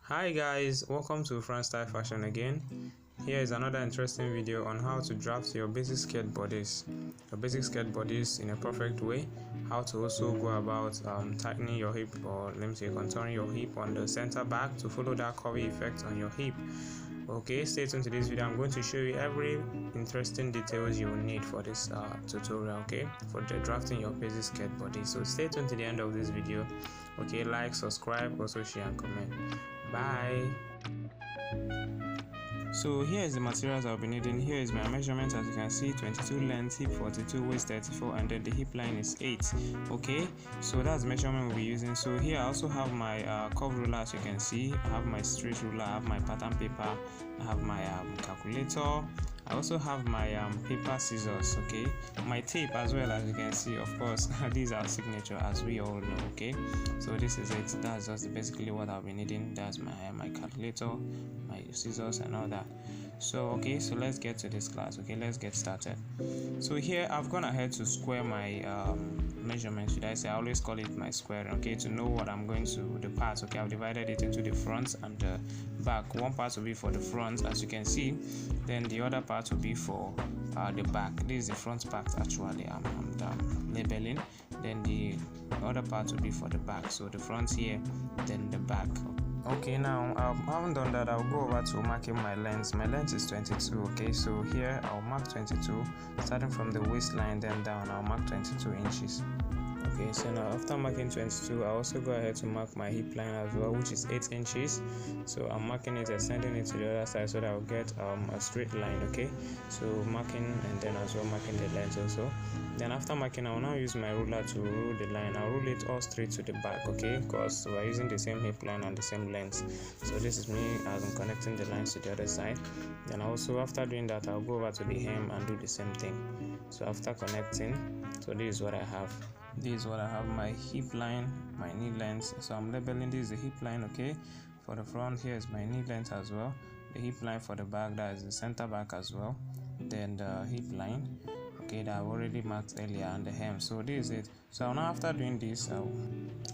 Hi guys, welcome to France Style Fashion again. Here is another interesting video on how to draft your basic skirt bodice in a perfect way, how to also go about tightening your hip, or let me say contouring your hip on the center back to follow that curvy effect on your hip. Okay, stay tuned to this video. I'm going to show you every interesting details you will need for this tutorial, okay, for the drafting your basic skirt body. So stay tuned to the end of this video. Okay, like, subscribe, also share and comment. Bye. So here is the materials I'll be needing. Here is my measurement. As you can see, 22 length, hip 42, waist 34, and then the hip line is 8. Okay, so that's the measurement we'll be using. So here I also have my curve ruler. As you can see, I have my straight ruler, I have my pattern paper, I have my calculator, I also have my paper scissors, okay, my tape as well. As you can see, of course, these are signature, as we all know. Okay, so this is it. That's just basically what I'll be needing. That's my calculator, my scissors, and all that. So okay, so let's get to this class. Okay, let's get started. So here I've gone ahead to square my measurement, should I say. I always call it my square, okay, to know what I'm going to, the parts. Okay, I've divided it into the front and the back. One part will be for the front, as you can see, then the other part will be for the back. This is the front part actually. I'm labeling, then the other part will be for the back. So the front here, then the back. Okay, now I haven't done that. I'll go over to marking my length. My length is 22. Okay, so here I'll mark 22, starting from the waistline, then down I'll mark 22 inches. Okay, so now after marking 22, I also go ahead to mark my hip line as well, which is 8 inches. So I'm marking it, extending it to the other side so that I'll get a straight line. Okay, so marking and then as well marking the length also. Then after marking, I will now use my ruler to rule the line. I'll rule it all straight to the back, okay, because we're using the same hip line and the same length. So this is me as I'm connecting the lines to the other side. Then also after doing that, I'll go over to the hem and do the same thing. So after connecting, so this is what I have. This is what I have, my hip line, my knee length. So I'm labeling this the hip line, okay. For the front, here is my knee length as well. The hip line for the back, that is the center back as well. Then the hip line, okay, that I've already marked earlier, and the hem. So this is it. So now after doing this,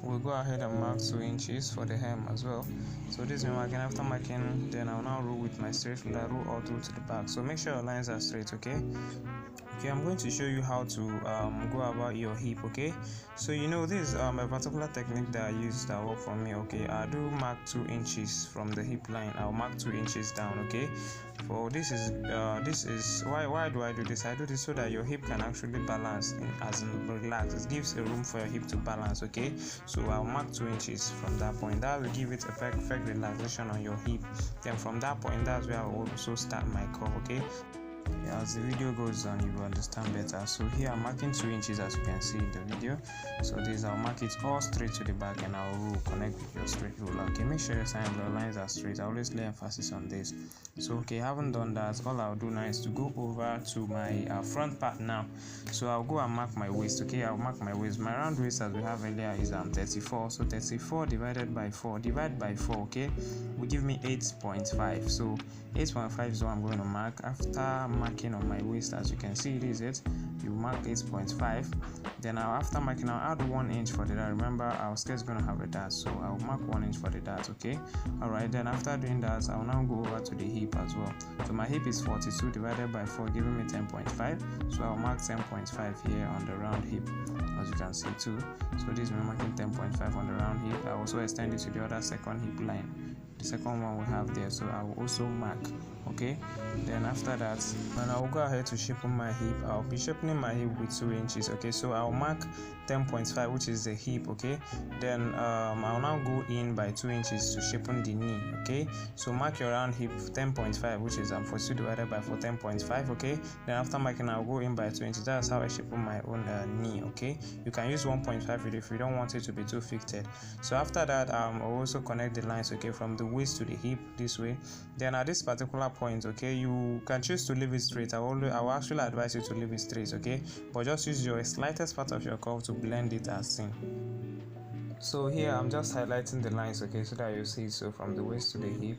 we'll go ahead and mark 2 inches for the hem as well. So this is my marking. After marking, then I'll now rule with my straight ruler, rule all through to the back. So make sure your lines are straight, okay. Okay, I'm going to show you how to go about your hip. Okay, so you know this is a particular technique that I use that work for me. Okay, I do mark 2 inches from the hip line. I'll mark 2 inches down. Okay, for this is why do I do this? I do this so that your hip can actually balance as in relax. It gives a room for your hip to balance. Okay, so I'll mark 2 inches from that point. That will give it a perfect relaxation on your hip. Then from that point, that's where I will also start my curve. Okay, as the video goes on, you will understand better. So here I'm marking 2 inches, as you can see in the video. So this, I'll mark it all straight to the back, and I'll connect with your straight ruler. Okay, make sure your lines are straight. I always lay emphasis on this. So okay, haven't done that. All I'll do now is to go over to my front part now. So I'll go and mark my waist. Okay, I'll mark my waist. My round waist, as we have earlier, is 34. So 34 divided by 4 okay, will give me 8.5. So 8.5 is what I'm going to mark. After marking on my waist, as you can see, this is it. You mark 8.5. Then after marking, I'll add 1 inch for the dart. Remember, our skirt is going to have a dart, so I'll mark 1 inch for the dart. Okay, all right. Then after doing that, I'll now go over to the hip as well. So my hip is 42 divided by 4, giving me 10.5. So I'll mark 10.5 here on the round hip, as you can see too. So this is me marking 10.5 on the round hip. I also extend it to the other second hip line, the second one we have there. So I will also mark. Okay, then after that, and I will go ahead to shape my hip. I'll be shaping my hip with 2 inches. Okay, so I'll mark 10.5, which is the hip. Okay, then I'll now go in by 2 inches to shape the knee. Okay, so mark your round hip 10.5, which is 42 divided by 4, 10.5. Okay, then after marking, I'll go in by 2 inches. That's how I shape my own knee. Okay, you can use 1.5 if you don't want it to be too fixed. So after that, I'll also connect the lines. Okay, from the waist to the hip this way. Then at this particular point, okay, you can choose to leave it straight. I will actually advise you to leave it straight. Okay, but just use your slightest part of your curve to blend it as seen. So here I'm just highlighting the lines, okay, so that you see. So from the waist to the hip,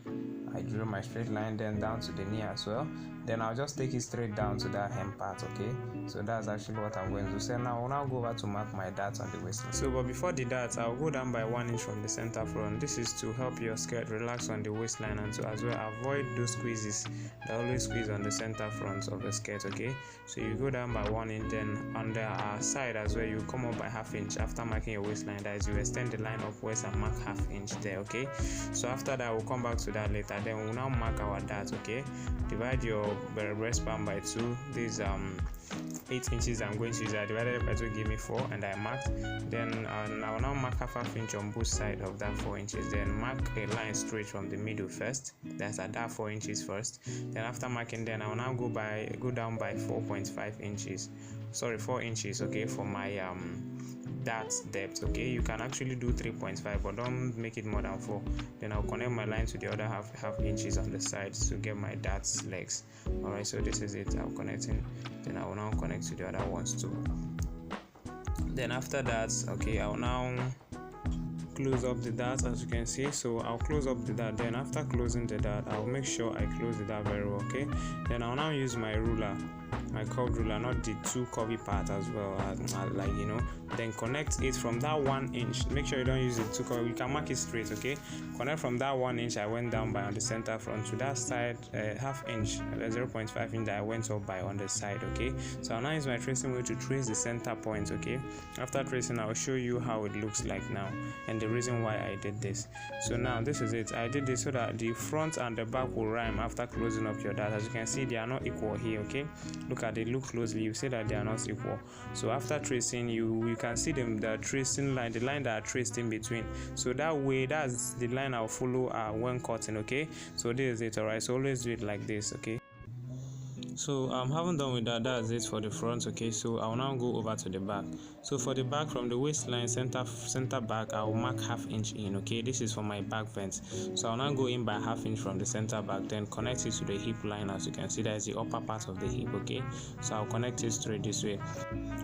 I drew my straight line, then down to the knee as well. Then I'll just take it straight down to that hem part, okay. So that's actually what I'm going to say. Now I'll now go over to mark my darts on the waistline. So but before the darts, I'll go down by 1 inch from the center front. This is to help your skirt relax on the waistline and to as well avoid those squeezes that always squeeze on the center front of the skirt, okay. So you go down by 1 inch, then on the side as well, you come up by ½ inch after marking your waistline. That is, you extend the line upwards and mark ½ inch there, okay. So after that, we'll come back to that later. Then we'll now mark our darts, okay. Divide your breastband by 2. This 8 inches I'm going to use. I divided by 2, give me 4, and I marked. Then I'll now mark ½ inch on both sides of that 4 inches. Then mark a line straight from the middle first. That's at that 4 inches first. Then after marking, then I'll now go down by 4.5 inches. Sorry, 4 inches, okay, for my darts depth, okay. You can actually do 3.5, but don't make it more than 4. Then I'll connect my line to the other half inches on the sides to get my darts legs. All right, so this is it. I'm connecting. Then I will now connect to the other ones too. Then after that, okay, I'll now close up the dart, as you can see. So I'll close up the dart. Then after closing the dart, I'll make sure I close the dart very well, okay. Then I'll now use my ruler, my curved ruler, not the 2 curvy part as well, like, you know. Then connect it from that 1 inch. Make sure you don't use the 2 curvy. You can mark it straight, okay. Connect from that 1 inch I went down by on the center front to that side ½ inch, 0.5 inch that I went up by on the side, okay. So I'll now use my tracing wheel to trace the center point, okay. After tracing, I'll show you how it looks like now and the reason why I did this. So now this is it. I did this so that the front and the back will rhyme after closing up your dart. As you can see, they are not equal here, okay. Look at it, look closely, you see that they are not equal. So after tracing, you can see the tracing line, the line that are traced in between. So that way, that's the line I'll follow when cutting, okay. So this is it. All right, so always do it like this, okay. So having done with that, that's it for the front, okay. So I'll now go over to the back. So for the back, from the waistline center back, I'll mark ½ inch in, okay. This is for my back vent. So I'll now go in by ½ inch from the center back, then connect it to the hip line. As you can see, that is the upper part of the hip, okay. So I'll connect it straight this way.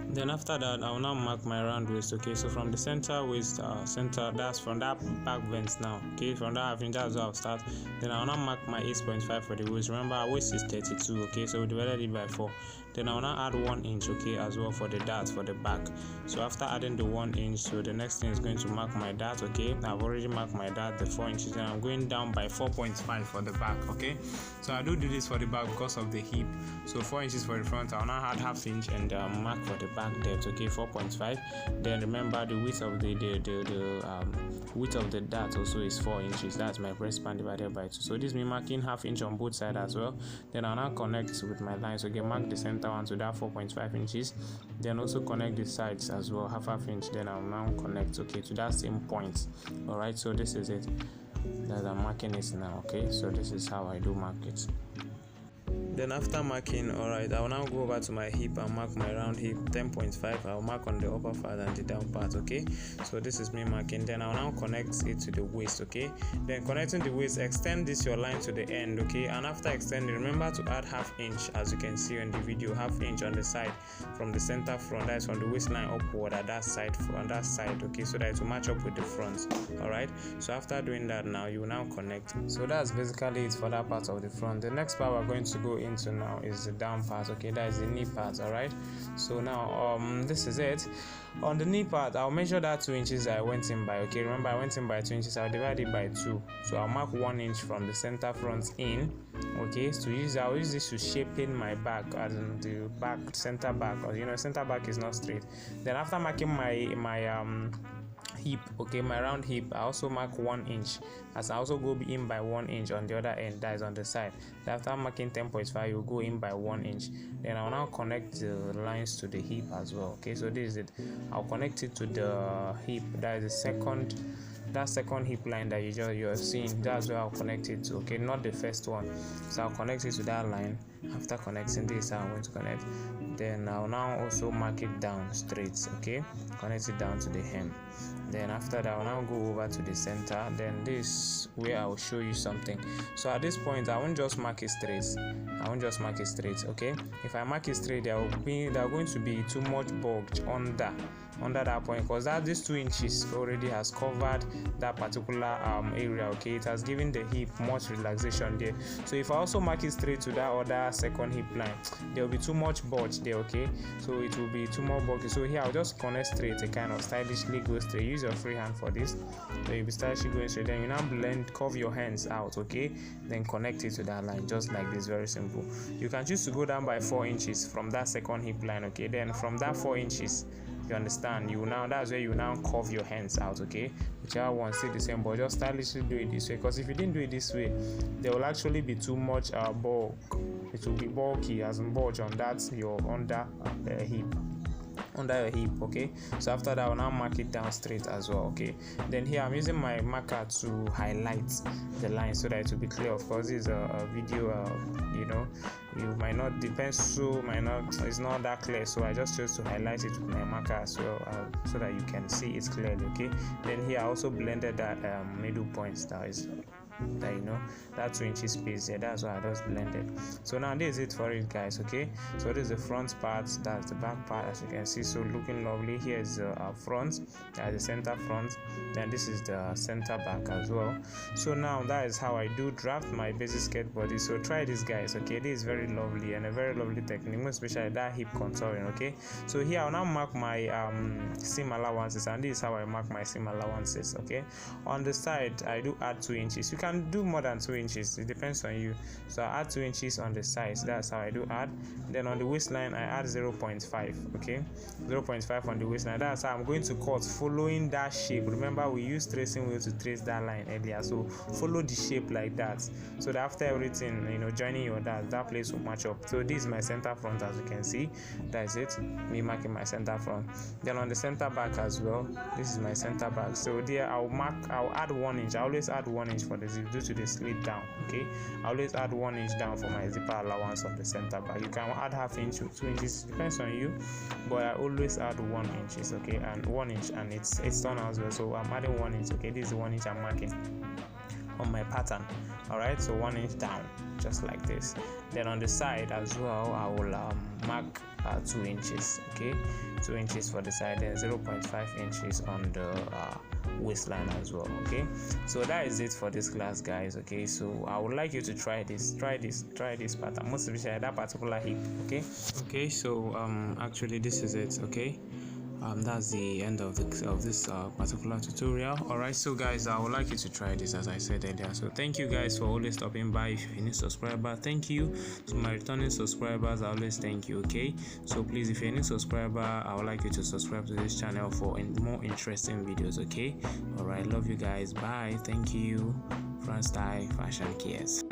Then after that, I'll now mark my round waist, okay. So from the center waist, that's from that back vent now, okay. From that ½ inch, that's where I'll start. Then I'll now mark my 8.5 for the waist. Remember, our waist is 32, okay. So we divided it by 4. Then I'll now add 1 inch, okay, as well for the dart for the back. So after adding the 1 inch, so the next thing is going to mark my dart, okay. I've already marked my dart, the 4 inches, and I'm going down by 4.5 for the back, okay. So I do this for the back because of the hip. So 4 inches for the front. I'll now add ½ inch and mark for the back depth, okay, 4.5. Then remember the width of the width of the dart also is 4 inches. That's my breastband divided by 2. So this means marking ½ inch on both sides as well. Then I'll now connect with my lines, okay. Mark the center one to that 4.5 inches. Then also connect the sides as well, ½ inch. Then I'll now connect, okay, to that same point. All right, so this is it that I'm marking it now, okay. So this is how I do mark it. Then after marking, alright, I'll now go over to my hip and mark my round hip 10.5. I'll mark on the upper part and the down part, okay. So this is me marking. Then I'll now connect it to the waist, okay. Then connecting the waist, extend this your line to the end, okay. And after extending, remember to add ½ inch, as you can see in the video, ½ inch on the side from the center front, that's from the waistline upward at that side, on that side, okay, so that it will match up with the front. Alright, so after doing that, now you will now connect. So that's basically it for that part of the front. The next part we're going to go into now is the down part, okay. That is the knee part. All right, so now this is it. On the knee part, I'll measure that 2 inches I went in by, okay. Remember, I went in by 2 inches. I'll divide it by 2, so I'll mark 1 inch from the center front in, okay. So I'll use this to shape in my back, as in the back, center back, or you know, center back is not straight. Then after marking my hip, okay, my round hip, I also mark 1 inch, as I also go in by 1 inch on the other end, that is on the side. Then after marking 10.5, you go in by 1 inch. Then I'll now connect the lines to the hip as well, okay. So this is it. I'll connect it to the hip, that is the second hip line that you have seen. That's where I'll connect it to, okay, not the first one. So I'll connect it to that line. After connecting this, I'm going to connect. Then I'll now also mark it down straight, okay, connect it down to the hem. Then after that, I'll now go over to the center. Then this where I'll show you something. So at this point, I won't just mark it straight. Okay. If I mark it straight, there are going to be too much bulge under under that point, because that these 2 inches already has covered that particular area. Okay, it has given the hip much relaxation there. So if I also mark it straight to that other second hip line, there will be too much bulge there. Okay, so it will be too much bulky. So here I'll just connect straight, a kind of stylishly go straight. Use your free hand for this, so you'll be stylishly going straight. Then you now blend, curve your hands out. Okay, then connect it to that line, just like this. Very simple. You can choose to go down by 4 inches from that second hip line. Okay, then from that 4 inches, you understand, you now, that's where you now curve your hands out. Okay, whichever one stay the same, but just stylishly do it this way, because if you didn't do it this way, there will actually be too much bulk. It will be bulky as in bulge on that your under hip, under your hip. Okay, so after that I'll now mark it down straight as well. Okay, then here I'm using my marker to highlight the line so that it will be clear. Of course, this is a video, you know, you might not, the pencil might not, it's not that clear, so I just chose to highlight it with my marker as well, so that you can see it clearly. Okay, then here I also blended that middle points, that is that, you know, that 2 inches space there, that's why I just blended. So now this is it for it, guys. Okay, so this is the front part, that's the back part, as you can see. So looking lovely. Here is the front, that's the center front, then this is the center back as well. So now that is how I do draft my basic skirt body. So try this, guys. Okay, this is very lovely and a very lovely technique, most especially that hip contouring. Okay, so here I'll now mark my seam allowances, and this is how I mark my seam allowances. Okay, on the side I do add 2 inches. You can do more than 2 inches, it depends on you. So I add 2 inches on the sides, that's how I do add. Then on the waistline I add 0.5. okay, 0.5 on the waistline. That's how I'm going to cut following that shape. Remember, we used tracing wheel to trace that line earlier, so follow the shape like that, so that after everything, you know, joining your that place will match up. So this is my center front, as you can see. That's it, me marking my center front. Then on the center back as well, this is my center back. So there I'll add 1 inch. I always add 1 inch for the zip due to the slit down. Okay, I always add 1 inch down for my zipper allowance on the center back. You can add half inch or 2 inches, depends on you, but I always add 1 inch. Okay, and 1 inch, and it's done as well. So I'm adding 1 inch. Okay, this is 1 inch I'm marking on my pattern. All right, so 1 inch down, just like this. Then on the side as well, I will mark 2 inches. Okay, 2 inches for the side, then 0.5 inches on the waistline as well. Okay, so that is it for this class, guys. Okay, so I would like you to try this pattern, most especially that particular hip. Okay, so actually this is it. Okay, that's the end of this particular tutorial. All right, so guys, I would like you to try this, as I said earlier. So thank you guys for always stopping by. If you're a new subscriber, thank you. To my returning subscribers, I always thank you. Okay, so please, if you're a new subscriber, I would like you to subscribe to this channel for more interesting videos. Okay, all right, love you guys, bye, thank you. France Style Fashion Cares.